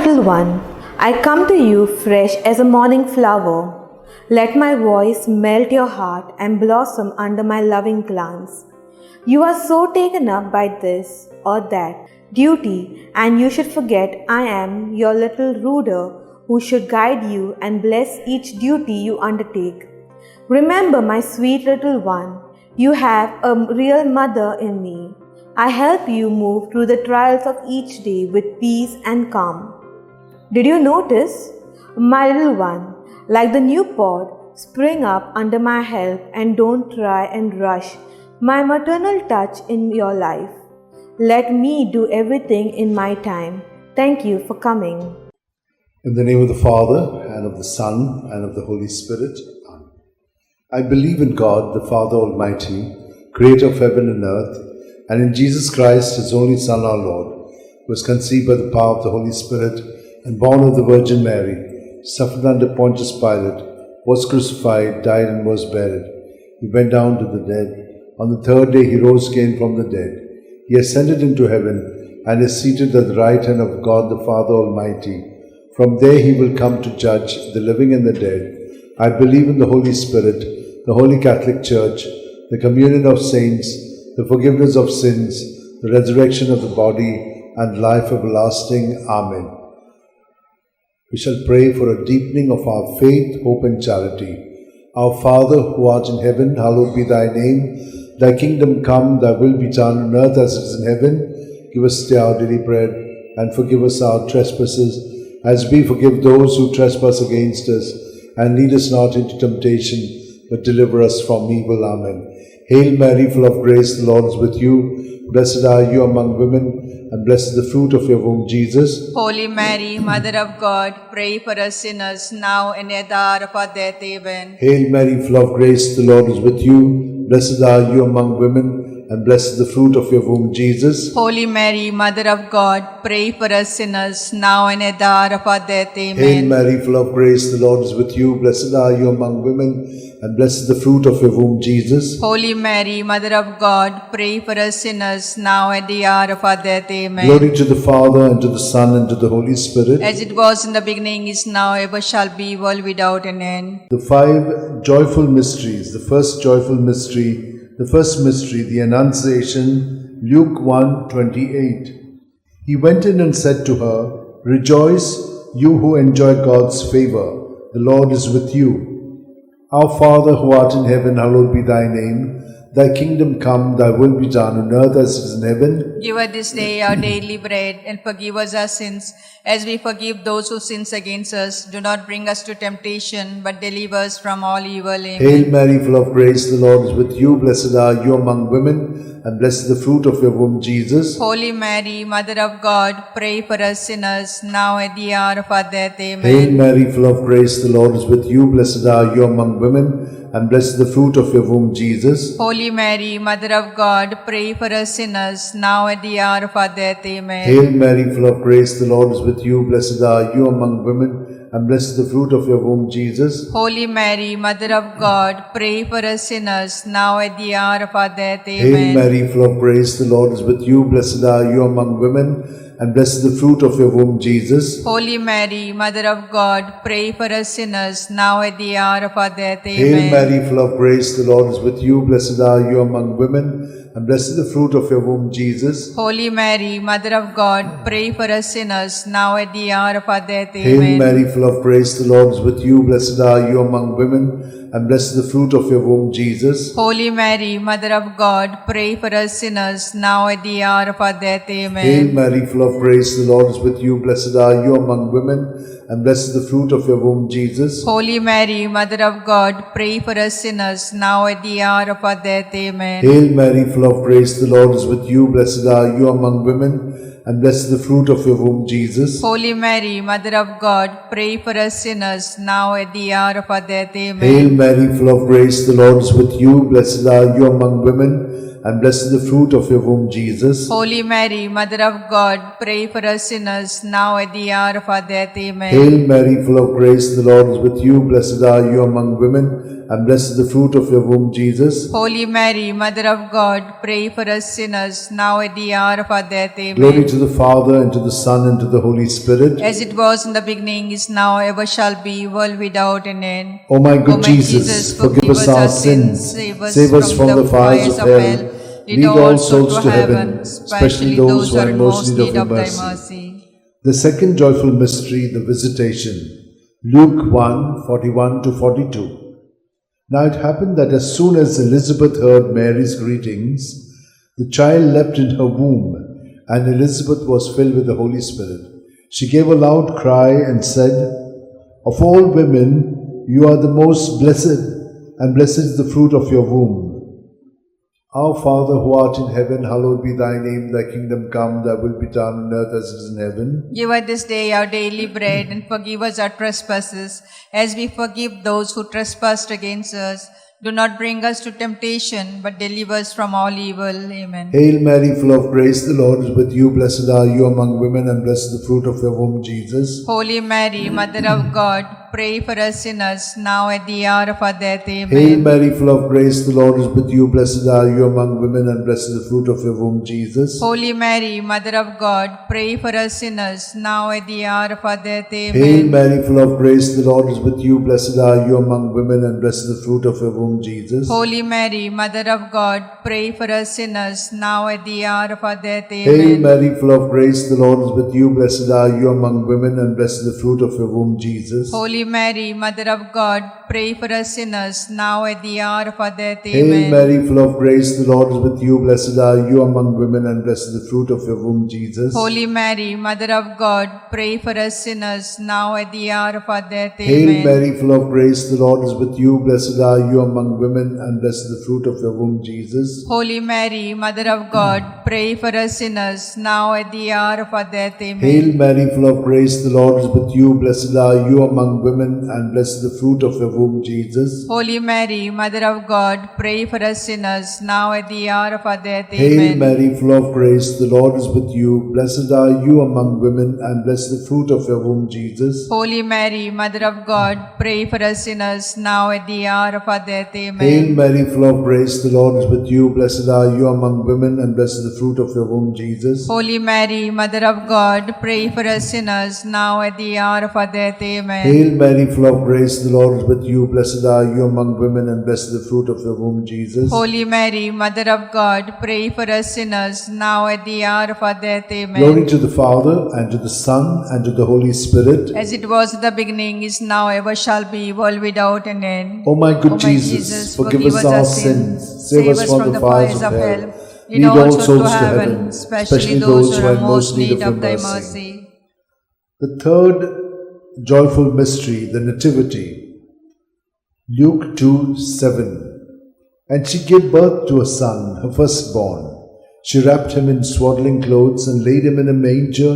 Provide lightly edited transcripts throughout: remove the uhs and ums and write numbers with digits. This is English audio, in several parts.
little one, I come to you fresh as a morning flower. Let my voice melt your heart and blossom under my loving glance. You are so taken up by this or that duty, and you should forget I am your little ruler who should guide you and bless each duty you undertake. Remember, my sweet little one, you have a real mother in me. I help you move through the trials of each day with peace and calm. Did you notice? My little one, like the new pod, spring up under my help and don't try and rush my maternal touch in your life. Let me do everything in my time. Thank you for coming. In the name of the Father, and of the Son, and of the Holy Spirit. Amen. I believe in God, the Father Almighty, creator of heaven and earth, and in Jesus Christ, his only Son, our Lord, who was conceived by the power of the Holy Spirit, and born of the Virgin Mary, suffered under Pontius Pilate, was crucified, died, and was buried. He went down to the dead. On the third day he rose again from the dead. He ascended into heaven, and is seated at the right hand of God the Father Almighty. From there he will come to judge the living and the dead. I believe in the Holy Spirit, the Holy Catholic Church, the communion of saints, the forgiveness of sins, the resurrection of the body, and life everlasting. Amen. We shall pray for a deepening of our faith, hope, and charity. Our Father, who art in heaven, hallowed be thy name. Thy kingdom come, thy will be done on earth as it is in heaven. Give us today our daily bread, and forgive us our trespasses, as we forgive those who trespass against us. And lead us not into temptation, but deliver us from evil. Amen. Hail Mary, full of grace, the Lord is with you. Blessed are you among women, and blessed is the fruit of your womb, Jesus. Holy Mary, Mother of God, pray for us sinners, now and at the hour of our death. Amen. Hail Mary, full of grace, the Lord is with you. Blessed are you among women, and blessed is the fruit of your womb, Jesus. Holy Mary, Mother of God, pray for us sinners, now and at the hour of our death. Amen. Hail Mary, full of grace, the Lord is with you. Blessed are you among women, and blessed is the fruit of your womb, Jesus. Holy Mary, Mother of God, pray for us sinners, now at the hour of our death. Amen. Glory to the Father, and to the Son, and to the Holy Spirit. As it was in the beginning, is now, ever shall be, world without an end. The five joyful mysteries. The first joyful mystery, the Annunciation, Luke 1:28. He went in and said to her, Rejoice, you who enjoy God's favor. The Lord is with you. Our Father, who art in heaven, hallowed be thy name. Thy kingdom come, thy will be done on earth as it is in heaven. Give us this day our daily bread, and forgive us our sins, as we forgive those who sin against us. Do not bring us to temptation, but deliver us from all evil. Amen. Hail Mary, full of grace, the Lord is with you. Blessed are you among women, and blessed is the fruit of your womb, Jesus. Holy Mary, Mother of God, pray for us sinners, now at the hour of our death. Amen. Hail Mary, full of grace, the Lord is with you. Blessed are you among women, and blessed is the fruit of your womb, Jesus. Holy Mary, Mother of God, pray for us sinners, now at the hour of our death. Amen. Hail Mary, full of grace, the Lord is with you. Blessed are you among women, and blessed is the fruit of your womb, Jesus. Holy Mary, Mother of God, pray for us sinners, now at the hour of our death. Amen. Hail Mary, full of grace, the Lord is with you. Blessed are you among women, and blessed is the fruit of your womb, Jesus. Holy Mary, Mother of God, pray for us sinners, now at the hour of our death. Amen. Hail Mary, full of grace, the Lord is with you. Blessed are you among women, and blessed is the fruit of your womb, Jesus. Holy Mary, Mother of God, pray for us sinners, now at the hour of our death. Amen. Hail Mary, full of grace, the Lord is with you. Blessed are you among women, and blessed is the fruit of your womb, Jesus. Holy Mary, Mother of God, pray for us sinners, now at the hour of our death. Amen. Hail Mary, full of grace, the Lord is with you. Blessed are you among women, and blessed is the fruit of your womb, Jesus. Holy Mary, Mother of God, pray for us sinners, now at the hour of our death. Amen. Hail Mary, full of grace, the Lord is with you. Blessed are you among women, and blessed is the fruit of your womb, Jesus. Holy Mary, Mother of God, pray for us sinners, now at the hour of our death. Amen. Hail Mary, full of grace, the Lord is with you. Blessed are you among women, and blessed is the fruit of your womb, Jesus. Holy Mary, Mother of God, pray for us sinners, now at the hour of our death. Amen. Hail Mary, full of grace, the Lord is with you. Blessed are you among women, and blessed is the fruit of your womb, Jesus. Holy Mary, Mother of God, pray for us sinners, now at the hour of our death. Amen. Glory to the Father, and to the Son, and to the Holy Spirit. As it was in the beginning, is now, ever shall be, world without an end. O my good O my Jesus, forgive us our sins, save us from the fires of hell. Lead all souls to heaven, especially those who are in most need of thy mercy. The second joyful mystery, the Visitation. Luke 1, 41 to 42. Now it happened that as soon as Elizabeth heard Mary's greetings, the child leapt in her womb, and Elizabeth was filled with the Holy Spirit. She gave a loud cry and said, "Of all women, you are the most blessed, and blessed is the fruit of your womb. Our Father who art in heaven, hallowed be thy name. Thy kingdom come, thy will be done on earth as it is in heaven. Give us this day our daily bread, and forgive us our trespasses, as we forgive those who trespass against us. Do not bring us to temptation, but deliver us from all evil. Amen. Hail Mary, full of grace, the Lord is with you. Blessed are you among women, and blessed is the fruit of your womb, Jesus. Holy Mary, Mother of God, pray for us sinners, now at the hour of our death. Amen. Hail Mary, full of grace, the Lord is with you. Blessed are you among women, and blessed is the fruit of your womb, Jesus. Holy Mary, Mother of God, pray for us sinners, now at the hour of our death. Amen. Hail Mary, full of grace, the Lord is with you. Blessed are you among women, and blessed is the fruit of your womb, Jesus. Holy Mary, Mother of God, pray for us sinners, now at the hour of our death. Amen. Hail Mary, full of grace, the Lord is with you. Blessed are you among women, and blessed is the fruit of your womb, Jesus. Holy Mary, Mother of God, pray for us sinners, now at the hour of our death. Hail Amen. Mary, full of grace, the Lord is with you. Blessed are you among women, and blessed is the fruit of your womb, Jesus. Holy Mary, Mother of God, pray for us sinners, now at the hour of our death. Hail Amen. Mary, full of grace, the Lord is with you. Blessed are you among women, and blessed is the fruit of your womb, Jesus. Holy Mary, Mother of God, pray for us sinners, now at the hour of our death. Amen. Hail Mary, full of grace, the Lord is with you. Blessed are you among women, and blessed is the fruit of your womb, Jesus. Holy Mary, Mother of God, pray for us sinners, now at the hour of our death. Hail Amen. Mary, full of grace, the Lord is with you. Blessed are you among women, and blessed is the fruit of your womb, Jesus. Holy Mary, Mother of God, pray for us sinners, now at the hour of our death. Amen. Hail Mary, full of grace, the Lord is with you. Blessed are you among women, and blessed is the fruit of your womb, Jesus. Holy Mary, Mother of God, pray for us sinners, now at the hour of our death. Amen. Hail Mary, full of grace, the Lord is with you. Blessed are you among women, and blessed is the fruit of your womb, Jesus. Holy Mary, Mother of God, pray for us sinners, now at the hour of our death. Amen. Glory to the Father, and to the Son, and to the Holy Spirit. As it was in the beginning, is now, ever shall be, world without an end. O my good O my Jesus, forgive us our sins, save us from the fires of hell. Lead all souls to heaven, especially those who are in most need of thy mercy. The third joyful mystery, the Nativity. Luke 2:7. And she gave birth to a son, her firstborn. She wrapped him in swaddling clothes and laid him in a manger,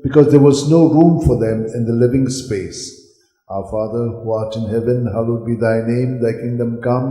because there was no room for them in the living space. Our Father, who art in heaven, hallowed be thy name. Thy kingdom come,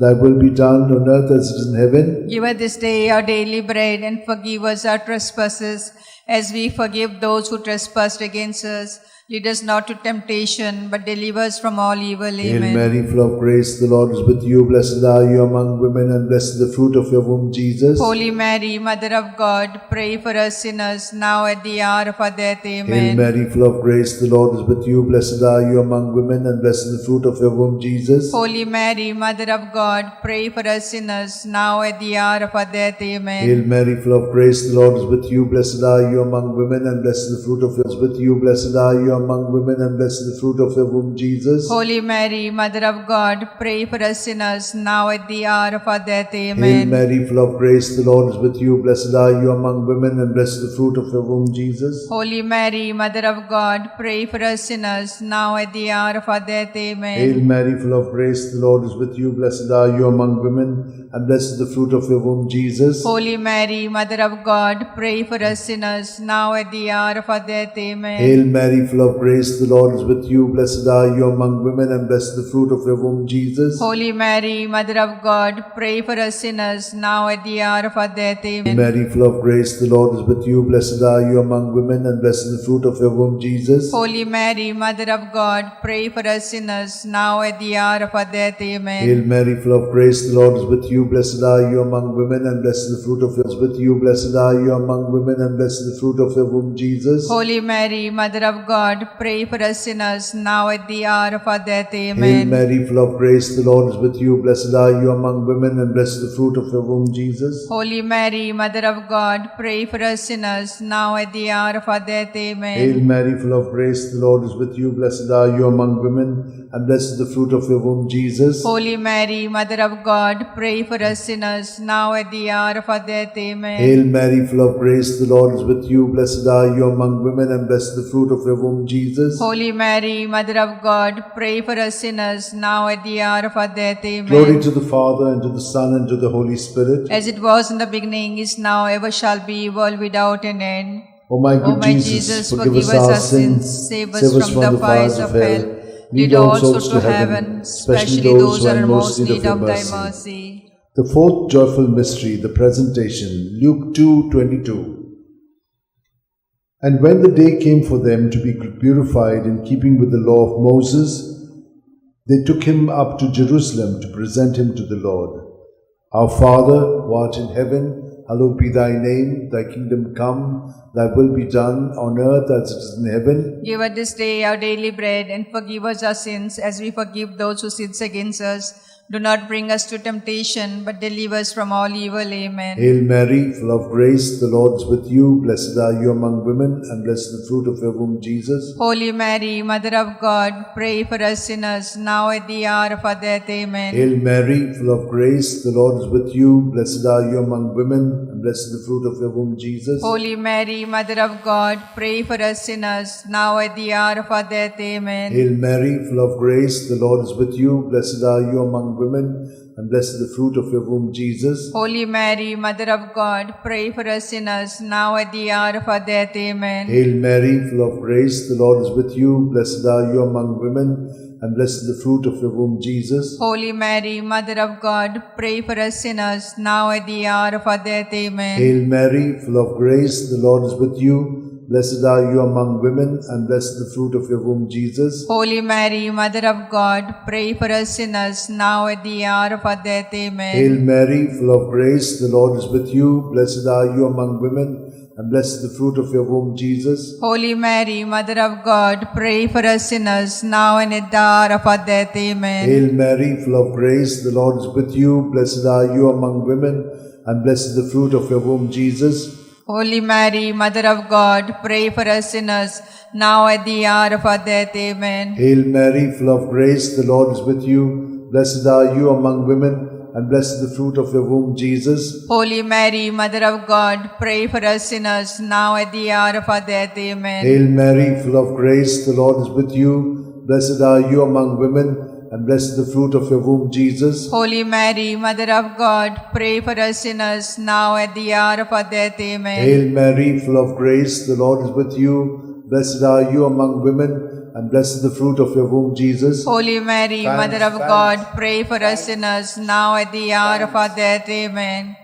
thy will be done on earth as it is in heaven. Give us this day our daily bread, and forgive us our trespasses, as we forgive those who trespass against us. Lead us not to temptation, but deliver us from all evil. Hail Amen. Mary, full of grace, the Lord is with you. Blessed are you among women, and blessed is the fruit of your womb, Jesus. Holy Mary, Mother of God, pray for us sinners, now at the hour of our death. Hail Amen. Mary, full of grace, the Lord is with you. Blessed are you among women, and blessed is the fruit of your womb, Jesus. Holy Mary, Mother of God, pray for us sinners, now at the hour of our death. Amen. Hail Mary, full of grace, the Lord is with you. Blessed are you among women, and blessed is the fruit of your womb. With you, blessed are you among women, and blessed is the fruit of your womb, Jesus. Holy Mary, Mother of God, pray for us sinners, now at the hour of our death. Hail Amen. Mary, full of grace, the Lord is with you. Blessed are you among women, and blessed is the fruit of your womb, Jesus. Holy Mary, Mother of God, pray for us sinners, now at the hour of our death. Amen. Hail Mary, full of grace, the Lord is with you. Blessed are are you among women, and blessed is the fruit of your womb, Jesus. Holy Mary, Mother of God, pray for us sinners, now at the hour of our death. Amen. Hail Mary, full of grace, the Lord is with you. Blessed are you among women, and blessed is the fruit of your womb, Jesus. Holy Mary, Mother of God, pray for us sinners, now at the hour of our death. Hail Amen. Mary, full of grace, the Lord is with you. Blessed are you among women, and blessed is the fruit of your womb, Jesus. Holy Mary, Mother of God, pray for us sinners, now at the hour of our death. Amen. Hail Mary, full of grace, the Lord is with you. Blessed are you among women, and blessed is the fruit of your womb. With you, blessed are you among women, and blessed is the fruit of your womb, Jesus. Holy Mary, Mother of God, pray for us sinners, now at the hour of our death. Hail Amen. Mary, full of grace, the Lord is with you. Blessed are you among women, and blessed is the fruit of your womb, Jesus. Holy Mary, Mother of God, pray for us sinners, now at the hour of our death. Amen. Hail Mary, full of grace, the Lord is with you. Blessed are you among women, and blessed is the fruit of your womb, Jesus. Holy Mary, Mother of God, pray for us sinners, now at the hour of our death. Amen. Hail Mary, full of grace, the Lord is with you. Blessed are you among women, and blessed is the fruit of your womb, Jesus. Holy Mary, Mother of God, pray for us sinners, now at the hour of our death. Amen. Glory to the Father, and to the Son, and to the Holy Spirit. As it was in the beginning, is now, ever shall be, world without an end. O my good O my Jesus, forgive us our sins, save us from the fires of hell. Lead all souls to heaven, especially those who are in most need of thy mercy. The fourth joyful mystery, the presentation, Luke 2:22. And when the day came for them to be purified in keeping with the law of Moses, they took him up to Jerusalem to present him to the Lord. Our Father, who art in heaven, hallowed be thy name. Thy kingdom come, thy will be done on earth as it is in heaven. Give us this day our daily bread, and forgive us our sins as we forgive those who sin against us. Do not bring us to temptation, but deliver us from all evil. Amen. Hail Mary, full of grace, the Lord is with you. Blessed are you among women, and blessed is the fruit of your womb, Jesus. Holy Mary, Mother of God, pray for us sinners, now at the hour of our death. Amen. Hail Mary, full of grace, the Lord is with you. Blessed are you among women, and blessed is the fruit of your womb, Jesus. Holy Mary, Mother of God, pray for us sinners, now at the hour of our death. Amen. Hail Mary, full of grace, the Lord is with you. Blessed are you among women, and blessed is the fruit of your womb, Jesus. Holy Mary, Mother of God, pray for us sinners, now at the hour of our death. Amen. Hail Mary, full of grace, the Lord is with you. Blessed are you among women, and blessed is the fruit of your womb, Jesus. Holy Mary, Mother of God, pray for us sinners, now at the hour of our death. Amen. Hail Mary, full of grace, the Lord is with you. Blessed are you among women, and blessed is the fruit of your womb, Jesus. Holy Mary, Mother of God, pray for us sinners, now at the hour of our death. Amen. Hail Mary, full of grace, the Lord is with you. Blessed are you among women, and blessed is the fruit of your womb, Jesus. Holy Mary, Mother of God, pray for us sinners, now and at the hour of our death. Amen. Hail Mary, full of grace, the Lord is with you. Blessed are you among women, and blessed is the fruit of your womb, Jesus. Holy Mary, Mother of God, pray for us sinners, now at the hour of our death. Amen. Hail Mary, full of grace, the Lord is with you. Blessed are you among women, and blessed is the fruit of your womb, Jesus. Holy Mary, Mother of God, pray for us sinners, now at the hour of our death. Amen. Hail Mary, full of grace, the Lord is with you. Blessed are you among women, and blessed is the fruit of your womb, Jesus. Holy Mary, Mother of God, pray for us sinners, now at the hour of our death. Amen. Hail Mary, full of grace, the Lord is with you. Blessed are you among women, and blessed is the fruit of your womb, Jesus. Holy Mary, Mother of God, pray for us sinners, now at the hour of our death. Amen.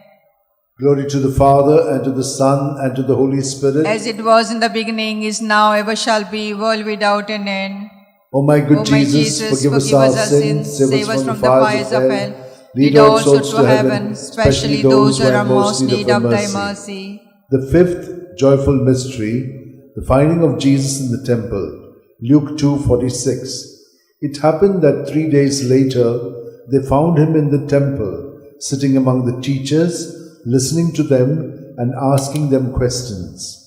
Glory to the Father, and to the Son, and to the Holy Spirit. As it was in the beginning, is now, ever shall be, world without an end. O my good O my Jesus, forgive us our sins, save us from the fires of hell. Lead all souls to heaven, especially those who are in most need of thy mercy. The fifth joyful mystery, the finding of Jesus in the temple, Luke 2:46. It happened that 3 days later, they found him in the temple, sitting among the teachers, listening to them and asking them questions.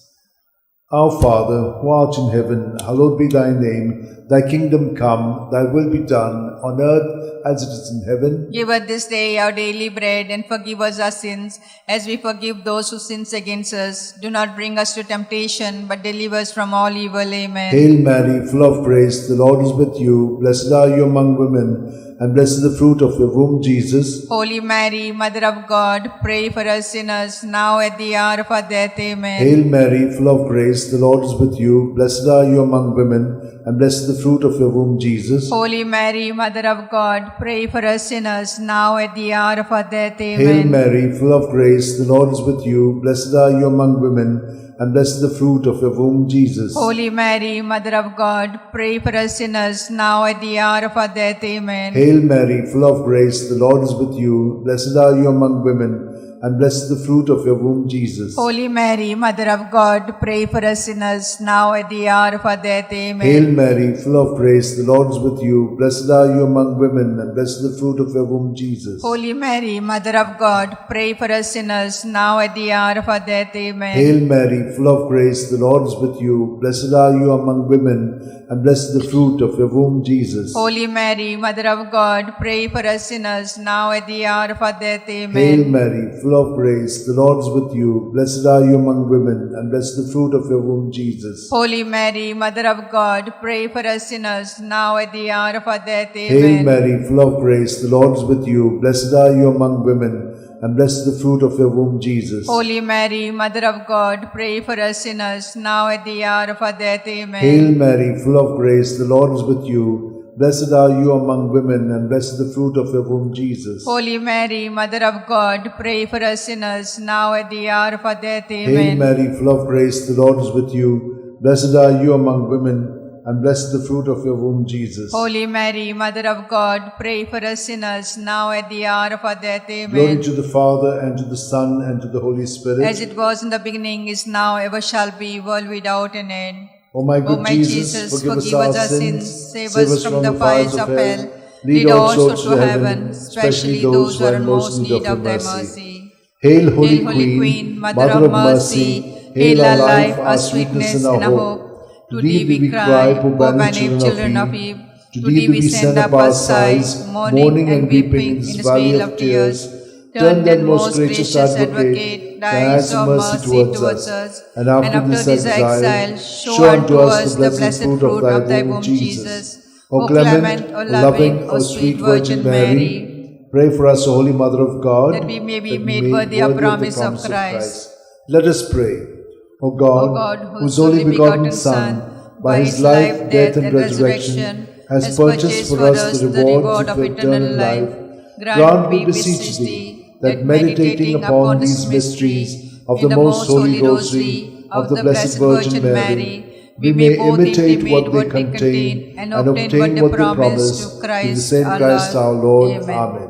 Our Father, who art in heaven, hallowed be thy name. Thy kingdom come, thy will be done, on earth as it is in heaven. Give us this day our daily bread, and forgive us our sins, as we forgive those who sin against us. Do not bring us to temptation, but deliver us from all evil. Amen. Hail Mary, full of grace, the Lord is with you. Blessed are you among women, and blessed is the fruit of your womb, Jesus. Holy Mary, Mother of God, pray for us sinners, now at the hour of our death. Amen. Hail Mary, full of grace, the Lord is with you. Blessed are you among women, and blessed is the fruit of your womb, Jesus. Holy Mary, Mother of God, pray for us sinners, now at the hour of our death. Hail Amen. Mary, full of grace, the Lord is with you. Blessed are you among women, and blessed is the fruit of your womb, Jesus. Holy Mary, Mother of God, pray for us sinners, now at the hour of our death. Amen. Hail Mary, full of grace, the Lord is with you. Blessed are you among women, and blessed is the fruit of your womb, Jesus. Holy Mary, Mother of God, pray for us sinners, now at the hour of our death. Amen. Hail Mary, full of grace, the Lord is with you. Blessed are you among women, and blessed is the fruit of your womb, Jesus. Holy Mary, Mother of God, pray for us sinners, now at the hour of our death. Amen. Hail Mary, full of grace, the Lord is with you. Blessed are you among women, and blessed is the fruit of your womb, Jesus. Holy Mary, Mother of God, pray for us sinners, now at the hour of our death. Amen. Hail Mary, full of grace, the Lord is with you. Blessed are you among women, and blessed is the fruit of your womb, Jesus. Holy Mary, Mother of God, pray for us sinners, now at the hour of our death. Hail Amen. Mary, full of grace, the Lord is with you. Blessed are you among women, and blessed is the fruit of your womb, Jesus. Holy Mary, Mother of God, pray for us sinners, now at the hour of our death. Amen. Hail Mary, full of grace, the Lord is with you. Blessed are you among women, and blessed is the fruit of your womb, Jesus. Holy Mary, Mother of God, pray for us sinners, now at the hour of our death. Hail Amen. Mary, full of grace, the Lord is with you. Blessed are you among women, and blessed is the fruit of your womb, Jesus. Holy Mary, Mother of God, pray for us sinners, now at the hour of our death. Amen. Glory to the Father, and to the Son, and to the Holy Spirit. As it was in the beginning, is now, ever shall be, world without an end. O my good O my Jesus, forgive us our sins, save us from the fires of hell, lead all souls to heaven, especially those who are in most need of thy mercy. Hail, Hail, Holy Holy Queen, Mother of mercy, hail our life, our sweetness, and our hope. To thee we cry, O banished children of Eve. To thee we send up our sighs, mourning and weeping in this vale of tears. Turn then, most gracious Advocate, thy eyes of mercy towards us, and after this exile, show unto us the blessed fruit of thy womb, Jesus. O clement, O loving, O sweet Virgin Mary, pray for us, O Holy Mother of God, that we may be made worthy of promise of Christ. Let us pray. O God, whose only begotten Son, by his life, death, and resurrection, has purchased for us the reward of eternal life, grant, we beseech thee, that meditating upon these mysteries of the most holy Rosary of the Blessed Virgin Mary, we may imitate what they contain and obtain what they promise through the same Christ our Lord. Amen.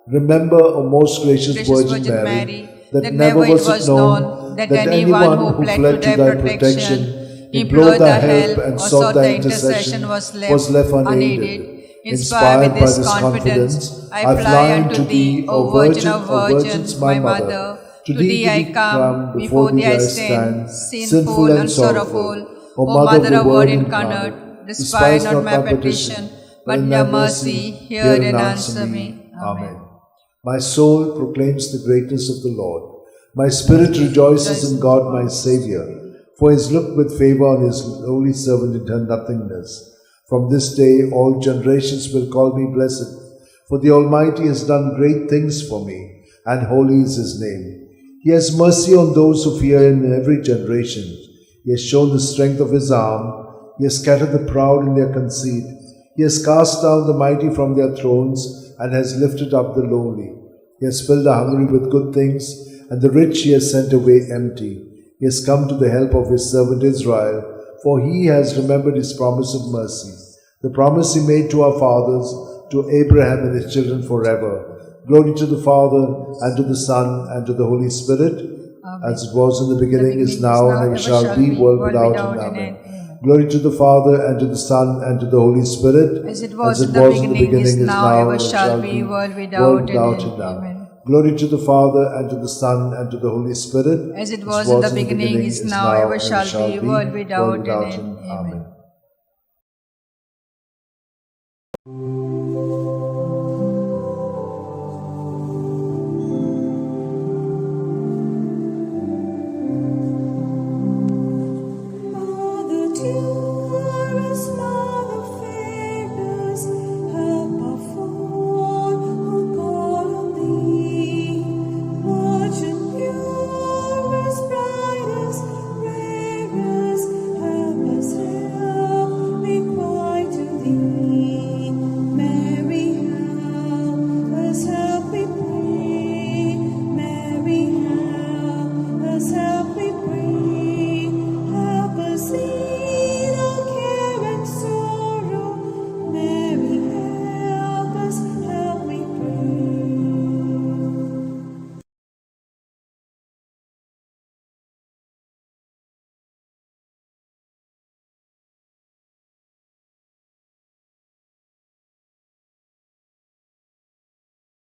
Remember, O most gracious Virgin Mary, that never was it known that anyone who fled to thy protection, implored thy help, and sought thy intercession was left unaided. Inspired with this confidence, I fly unto thee, O Virgin of Virgins, my Mother. To thee I come, before thee I stand, sinful and sorrowful. O Mother of Word incarnate, despise not my petition, but in thy mercy hear and answer me. Amen. My soul proclaims the greatness of the Lord. My spirit rejoices in God my Xavier, for he has looked with favor on his holy servant in her nothingness. From this day all generations will call me blessed, for the Almighty has done great things for me, and holy is his name. He has mercy on those who fear him in every generation. He has shown the strength of his arm. He has scattered the proud in their conceit. He has cast down the mighty from their thrones, and has lifted up the lowly. He has filled the hungry with good things, and the rich he has sent away empty. He has come to the help of his servant Israel, for he has remembered his promise of mercy, the promise he made to our fathers, to Abraham and his children forever. Glory to the Father, and to the Son, and to the Holy Spirit, as it was in the beginning, is now, and ever shall be, world without end. Amen. Glory to the Father, and to the Son, and to the Holy Spirit, as it was in the beginning, is now, ever shall be, world without end. Amen. Glory to the Father, and to the Son, and to the Holy Spirit, as it was in the beginning, is now, ever shall be, world without end. Amen.